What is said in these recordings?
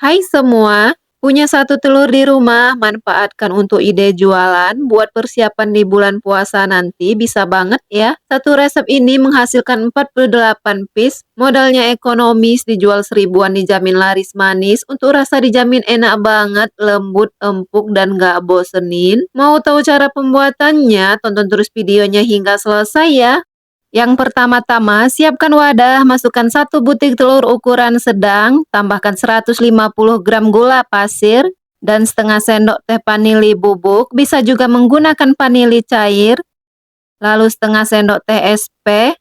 Hai semua, punya satu telur di rumah, manfaatkan untuk ide jualan, buat persiapan di bulan puasa nanti bisa banget ya. Satu resep ini menghasilkan 48 piece, modalnya ekonomis, dijual seribuan dijamin laris manis, untuk rasa dijamin enak banget, lembut, empuk, dan gak bosenin. Mau tahu cara pembuatannya? Tonton terus videonya hingga selesai ya. Yang pertama-tama, siapkan wadah, masukkan satu butir telur ukuran sedang, tambahkan 150 gram gula pasir, dan setengah sendok teh vanili bubuk, bisa juga menggunakan vanili cair, lalu setengah sendok teh SP.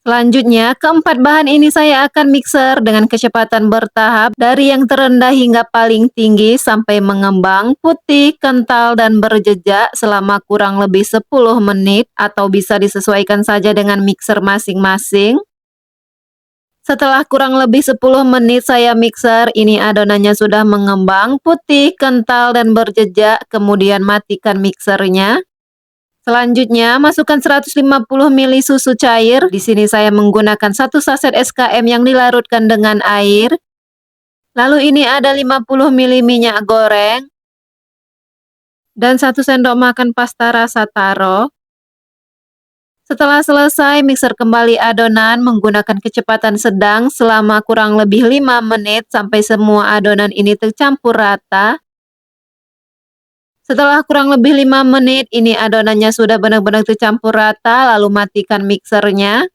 Selanjutnya, keempat bahan ini saya akan mixer dengan kecepatan bertahap dari yang terendah hingga paling tinggi sampai mengembang, putih, kental, dan berjejak selama kurang lebih 10 menit atau bisa disesuaikan saja dengan mixer masing-masing. Setelah kurang lebih 10 menit saya mixer, ini adonannya sudah mengembang, putih, kental, dan berjejak, kemudian matikan mixernya. Selanjutnya, masukkan 150 ml susu cair. Di sini saya menggunakan satu saset SKM yang dilarutkan dengan air. Lalu ini ada 50 ml minyak goreng dan 1 sendok makan pasta rasa taro. Setelah selesai, mixer kembali adonan menggunakan kecepatan sedang selama kurang lebih 5 menit sampai semua adonan ini tercampur rata. Setelah kurang lebih 5 menit, ini adonannya sudah benar-benar tercampur rata, lalu matikan mixernya.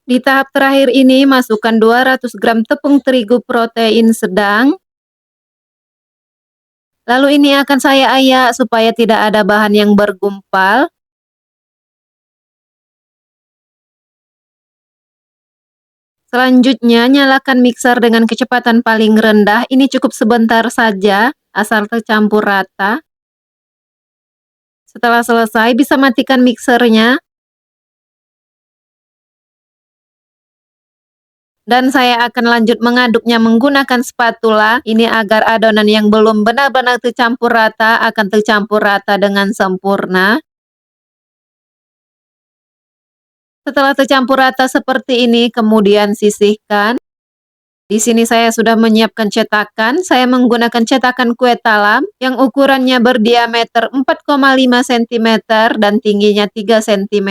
Di tahap terakhir ini, masukkan 200 gram tepung terigu protein sedang. Lalu ini akan saya ayak supaya tidak ada bahan yang bergumpal. Selanjutnya, nyalakan mixer dengan kecepatan paling rendah. Ini cukup sebentar saja, asal tercampur rata. Setelah selesai, bisa matikan mixernya. Dan saya akan lanjut mengaduknya menggunakan spatula. Ini agar adonan yang belum benar-benar tercampur rata akan tercampur rata dengan sempurna. Setelah tercampur rata seperti ini, kemudian sisihkan. Di sini saya sudah menyiapkan cetakan. Saya menggunakan cetakan kue talam yang ukurannya berdiameter 4,5 cm dan tingginya 3 cm.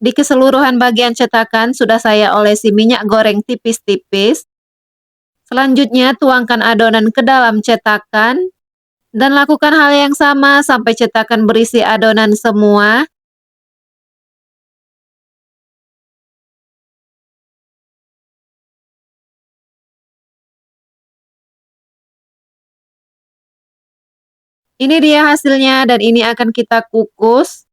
Di keseluruhan bagian cetakan sudah saya olesi minyak goreng tipis-tipis. Selanjutnya tuangkan adonan ke dalam cetakan dan lakukan hal yang sama sampai cetakan berisi adonan semua. Ini dia hasilnya dan ini akan kita kukus.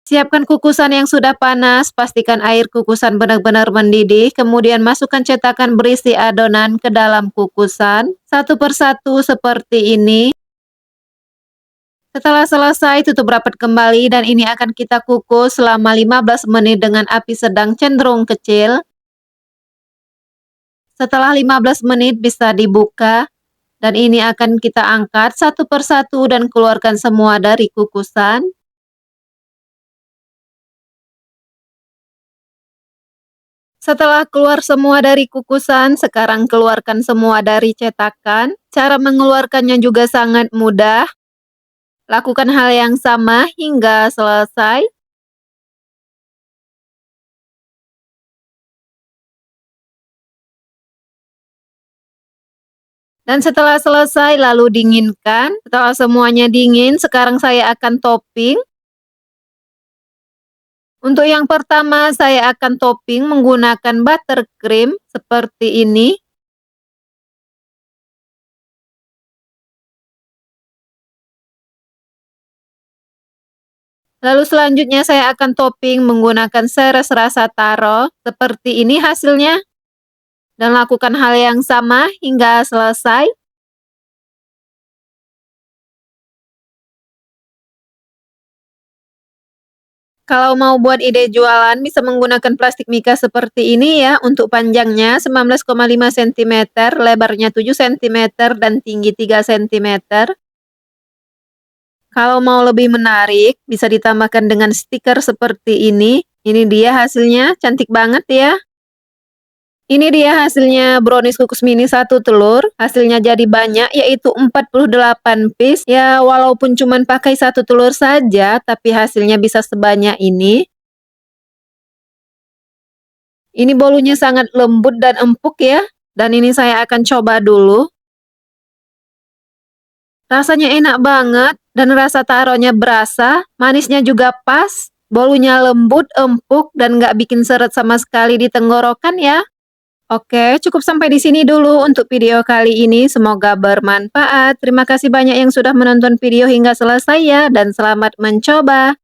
Siapkan kukusan yang sudah panas, pastikan air kukusan benar-benar mendidih, kemudian masukkan cetakan berisi adonan ke dalam kukusan, satu persatu seperti ini. Setelah selesai, tutup rapat kembali dan ini akan kita kukus selama 15 menit dengan api sedang cenderung kecil. Setelah 15 menit bisa dibuka dan ini akan kita angkat satu persatu dan keluarkan semua dari kukusan. Setelah keluar semua dari kukusan, sekarang keluarkan semua dari cetakan. Cara mengeluarkannya juga sangat mudah. Lakukan hal yang sama hingga selesai. Dan setelah selesai, lalu dinginkan. Setelah semuanya dingin, sekarang saya akan topping. Untuk yang pertama, saya akan topping menggunakan buttercream seperti ini. Lalu selanjutnya saya akan topping menggunakan seres rasa taro. Seperti ini hasilnya. Dan lakukan hal yang sama hingga selesai. Kalau mau buat ide jualan, bisa menggunakan plastik mika seperti ini ya. Untuk panjangnya 19,5 cm, lebarnya 7 cm, dan tinggi 3 cm. Kalau mau lebih menarik, bisa ditambahkan dengan stiker seperti ini. Ini dia hasilnya, cantik banget ya. Ini dia hasilnya brownies kukus mini 1 telur, hasilnya jadi banyak yaitu 48 piece. Ya walaupun cuman pakai 1 telur saja, tapi hasilnya bisa sebanyak ini. Ini bolunya sangat lembut dan empuk ya, dan ini saya akan coba dulu. Rasanya enak banget, dan rasa taronya berasa, manisnya juga pas, bolunya lembut, empuk, dan nggak bikin seret sama sekali di tenggorokan ya. Oke, cukup sampai di sini dulu untuk video kali ini. Semoga bermanfaat. Terima kasih banyak yang sudah menonton video hingga selesai ya, dan selamat mencoba.